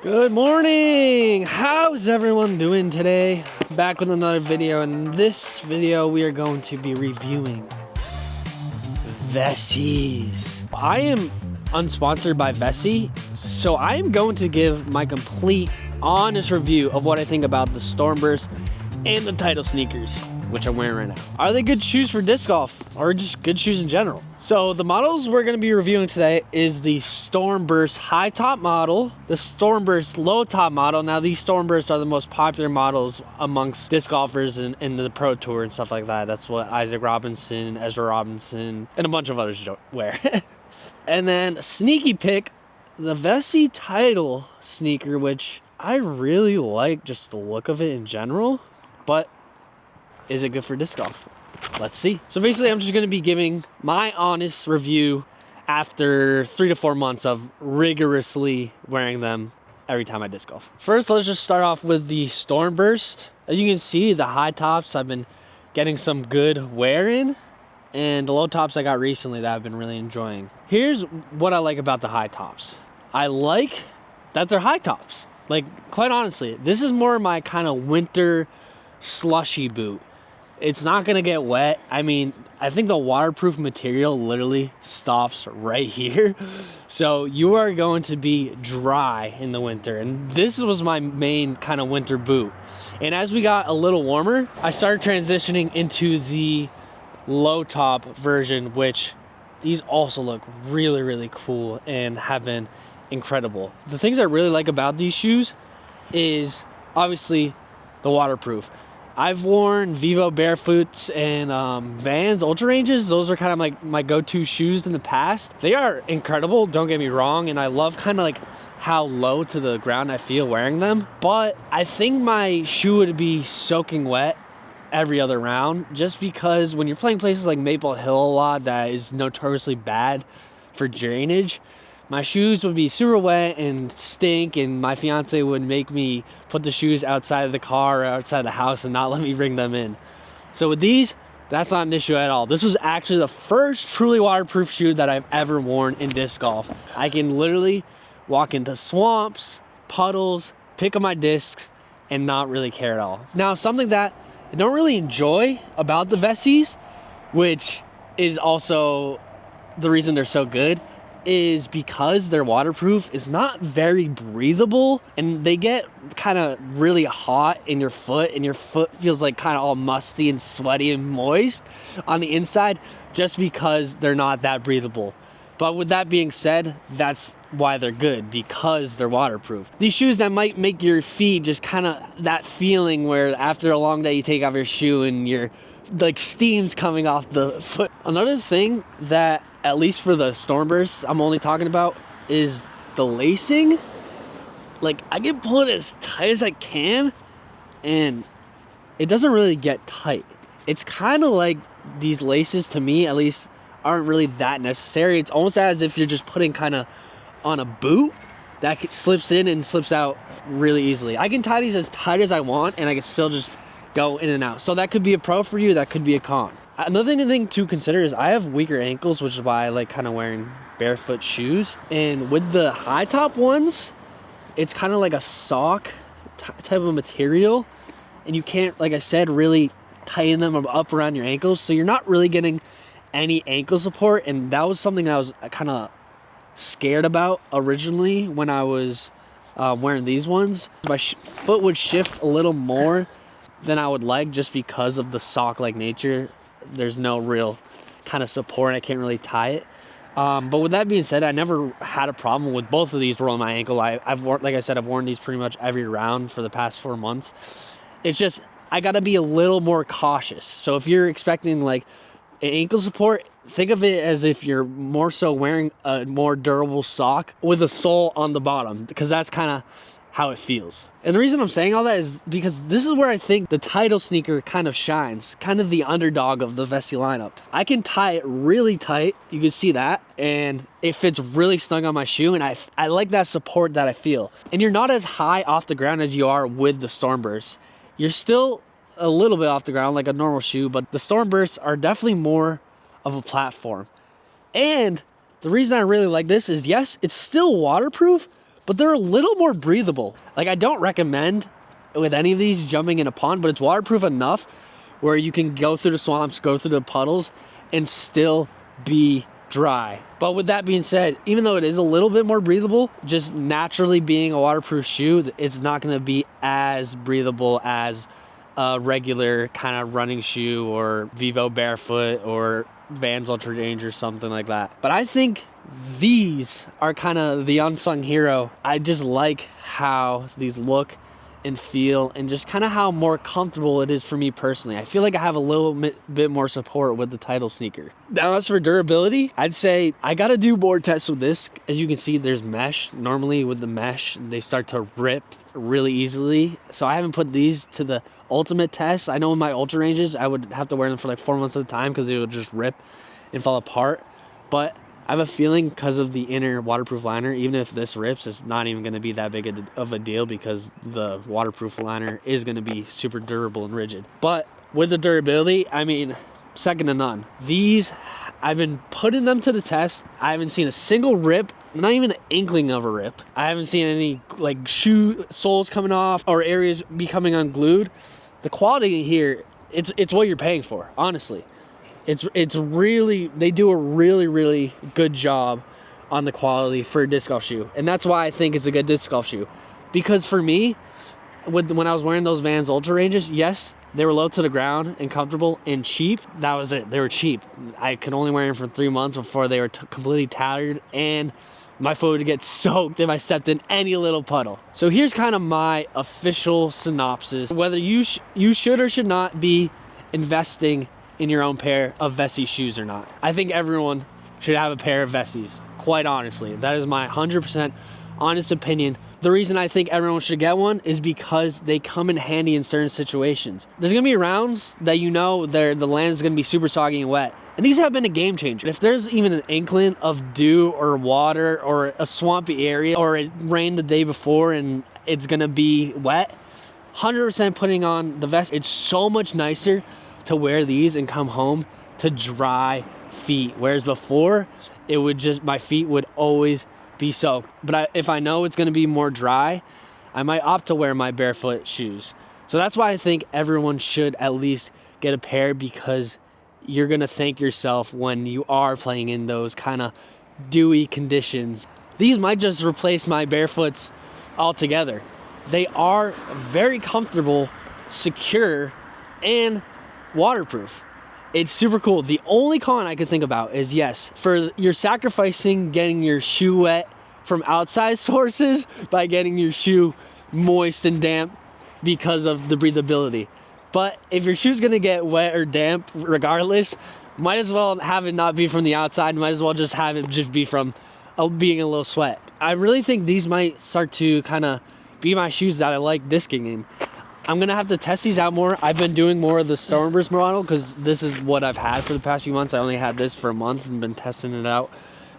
Good morning! How's everyone doing today? Back with another video. In this video, we are going to be reviewing Vessies. I am unsponsored by Vessi, so I am going to give my complete, honest review of what I think about the Stormburst and the title sneakers, which I'm wearing right now. Are they good shoes for disc golf or just good shoes in general? So the models we're going to be reviewing today is the Stormburst high top model, the Stormburst low top model. Now these Stormbursts are the most popular models amongst disc golfers in the pro tour and stuff like that. That's what Isaac Robinson, Ezra Robinson, and a bunch of others wear. And then sneaky pick, the Vessi title sneaker, which I really like just the look of it in general, but is it good for disc golf? Let's see. So basically, I'm just going to be giving my honest review after 3 to 4 months of rigorously wearing them every time I disc golf. First, let's just start off with the Stormburst. As you can see, the high tops I've been getting some good wear in, and the low tops I got recently that I've been really enjoying. Here's what I like about the high tops. I like that they're high tops. Like, quite honestly, this is more my kind of winter slushy boot. It's not gonna get wet. I mean, I think the waterproof material literally stops right here. So you are going to be dry in the winter. And this was my main kind of winter boot. And as we got a little warmer, I started transitioning into the low top version, which these also look really, really cool and have been incredible. The things I really like about these shoes is obviously the waterproof. I've worn Vivo Barefoots and Vans Ultraranges. Those are kind of like my go-to shoes in the past. They are incredible, don't get me wrong, and I love kind of like how low to the ground I feel wearing them. But I think my shoe would be soaking wet every other round, just because when you're playing places like Maple Hill a lot that is notoriously bad for drainage, my shoes would be super wet and stink, and my fiance would make me put the shoes outside of the car or outside the house and not let me bring them in. So with these, that's not an issue at all. This was actually the first truly waterproof shoe that I've ever worn in disc golf. I can literally walk into swamps, puddles, pick up my discs, and not really care at all. Now, something that I don't really enjoy about the Vessies, which is also the reason they're so good, is because they're waterproof, is not very breathable, and they get kind of really hot in your foot, and your foot feels like kind of all musty and sweaty and moist on the inside just because they're not that breathable. But with that being said, that's why they're good, because they're waterproof. These shoes that might make your feet just kind of that feeling where after a long day you take off your shoe and you're like steam's coming off the foot. Another thing that, at least for the Stormburst I'm only talking about, is the lacing. Like, I can pull it as tight as I can and it doesn't really get tight. It's kind of like these laces, to me at least, aren't really that necessary. It's almost as if you're just putting kind of on a boot that slips in and slips out really easily. I can tie these as tight as I want and I can still just go in and out. So that could be a pro for you, that could be a con. Another thing to consider is I have weaker ankles, which is why I like kind of wearing barefoot shoes. And with the high top ones, it's kind of like a sock type of material, and you can't, like I said, really tighten them up around your ankles, so you're not really getting any ankle support. And that was something that I was kind of scared about originally when I was wearing these ones. My foot would shift a little more than I would like, just because of the sock-like nature. There's no real kind of support. I can't really tie it. But with that being said, I never had a problem with both of these rolling my ankle. I've worn, like I said, I've worn these pretty much every round for the past 4 months. It's just, I got to be a little more cautious. So if you're expecting like an ankle support, think of it as if you're more so wearing a more durable sock with a sole on the bottom, because that's kind of how it feels. And the reason I'm saying all that is because this is where I think the title sneaker kind of shines, kind of the underdog of the Vessi lineup. I can tie it really tight, you can see that, and it fits really snug on my shoe, and I like that support that I feel. And you're not as high off the ground as you are with the Stormburst. You're still a little bit off the ground like a normal shoe, but the Stormbursts are definitely more of a platform. And the reason I really like this is, yes, it's still waterproof, but they're a little more breathable. Like, I don't recommend with any of these jumping in a pond, but it's waterproof enough where you can go through the swamps, go through the puddles, and still be dry. But with that being said, even though it is a little bit more breathable, just naturally being a waterproof shoe, it's not going to be as breathable as a regular kind of running shoe or Vivo Barefoot or Vans Ultrarange or something like that. But I think these are kind of the unsung hero. I just like how these look and feel, and just kind of how more comfortable it is for me personally. I feel like I have a little bit more support with the Tidal sneaker. Now, as for durability, I'd say I gotta do more tests with this. As you can see, there's mesh. Normally with the mesh, they start to rip really easily. So I haven't put these to the ultimate test. I know with my Ultraranges, I would have to wear them for like 4 months at a time because they would just rip and fall apart. But I have a feeling because of the inner waterproof liner, even if this rips, it's not even going to be that big of a deal because the waterproof liner is going to be super durable and rigid. But with the durability, I mean, second to none. These, I've been putting them to the test. I haven't seen a single rip, not even an inkling of a rip. I haven't seen any like shoe soles coming off or areas becoming unglued. The quality here, it's what you're paying for, honestly. It's really, they do a really good job on the quality for a disc golf shoe. And that's why I think it's a good disc golf shoe. Because for me, when I was wearing those Vans Ultraranges, yes, they were low to the ground and comfortable and cheap. That was it. They were cheap. I could only wear them for 3 months before they were completely tattered, and my foot would get soaked if I stepped in any little puddle. So here's kind of my official synopsis. Whether you should or should not be investing in your own pair of Vessie shoes or not. I think everyone should have a pair of Vessies, quite honestly. That is my 100% honest opinion. The reason I think everyone should get one is because they come in handy in certain situations. There's gonna be rounds that you know the land is gonna be super soggy and wet, and these have been a game changer. If there's even an inkling of dew or water or a swampy area, or it rained the day before and it's gonna be wet, 100% putting on the vest. It's so much nicer to wear these and come home to dry feet, whereas before it would just, my feet would always be soaked. But if I know it's going to be more dry, I might opt to wear my barefoot shoes. So that's why I think everyone should at least get a pair, because you're going to thank yourself when you are playing in those kind of dewy conditions. These might just replace my barefoots altogether. They are very comfortable, secure, and waterproof. It's super cool. The only con I could think about is, yes, for you're sacrificing getting your shoe wet from outside sources by getting your shoe moist and damp because of the breathability. But if your shoe's gonna get wet or damp regardless, might as well have it not be from the outside. Might as well just have it just be from being a little sweat. I really think these might start to kind of be my shoes that I like discing in. I'm gonna have to test these out more. I've been doing more of the Stormburst model because this is what I've had for the past few months. I only had this for a month and been testing it out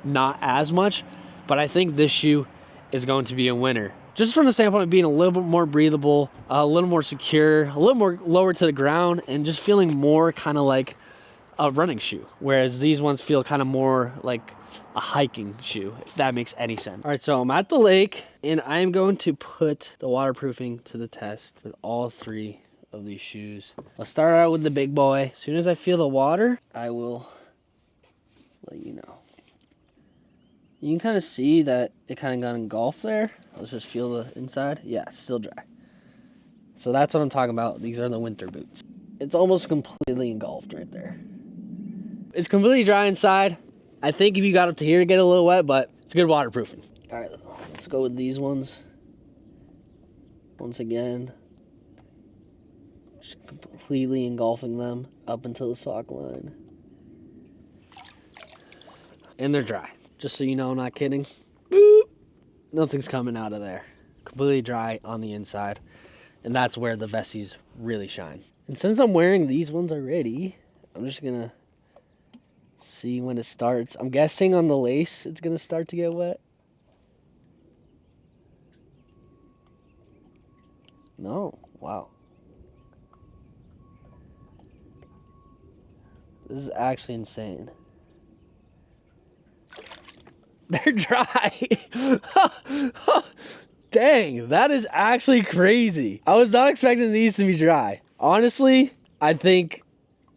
not as much, but I think this shoe is going to be a winner. Just from the standpoint of being a little bit more breathable, a little more secure, a little more lower to the ground, and just feeling more kind of like a running shoe. Whereas these ones feel kind of more like a hiking shoe, if that makes any sense. All right, so I'm at the lake and I'm going to put the waterproofing to the test with all 3 of these shoes. I'll start out with the big boy. As soon as I feel the water, I will let you know. You can kind of see that it kind of got engulfed there. Let's just feel the inside. Yeah, it's still dry. So that's what I'm talking about. These are the winter boots. It's almost completely engulfed right there. It's completely dry inside. I think if you got up to here to get a little wet, but it's good waterproofing. All right, let's go with these ones. Once again, just completely engulfing them up until the sock line. And they're dry. Just so you know, I'm not kidding. Boop. Nothing's coming out of there. Completely dry on the inside. And that's where the Vessies really shine. And since I'm wearing these ones already, I'm just gonna see when it starts. I'm guessing on the lace it's gonna start to get wet. No, wow. This is actually insane. They're dry. Dang, that is actually crazy. I was not expecting these to be dry. Honestly, I think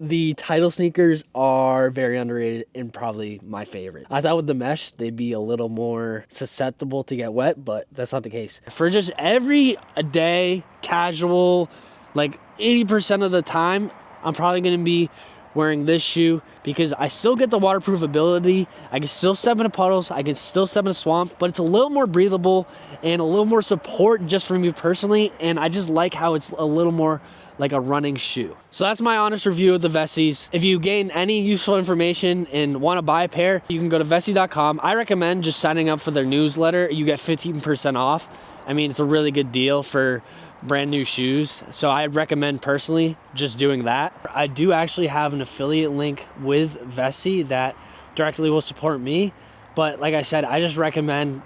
the Tidal sneakers are very underrated and probably my favorite. I thought with the mesh, they'd be a little more susceptible to get wet, but that's not the case. For just every day, casual, like 80% of the time, I'm probably gonna be wearing this shoe because I still get the waterproof ability. I can still step into puddles, I can still step in a swamp, but it's a little more breathable and a little more support just for me personally. And I just like how it's a little more like a running shoe. So that's my honest review of the Vessies. If you gain any useful information and want to buy a pair, you can go to Vessi.com. I recommend just signing up for their newsletter. You get 15% off. I mean, it's a really good deal for brand new shoes. So I recommend personally just doing that. I do actually have an affiliate link with Vessi that directly will support me. But like I said, I just recommend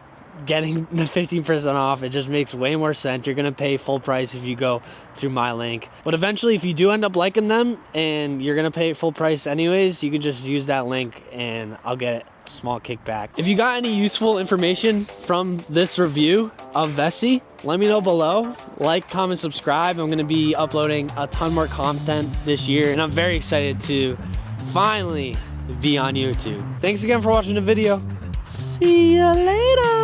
getting the 15% off. It just makes way more sense. You're gonna pay full price if you go through my link. But eventually, if you do end up liking them and you're gonna pay full price anyways, you can just use that link and I'll get a small kickback. If you got any useful information from this review of Vessi, let me know below. Like, comment, subscribe. I'm gonna be uploading a ton more content this year and I'm very excited to finally be on YouTube. Thanks again for watching the video. See you later.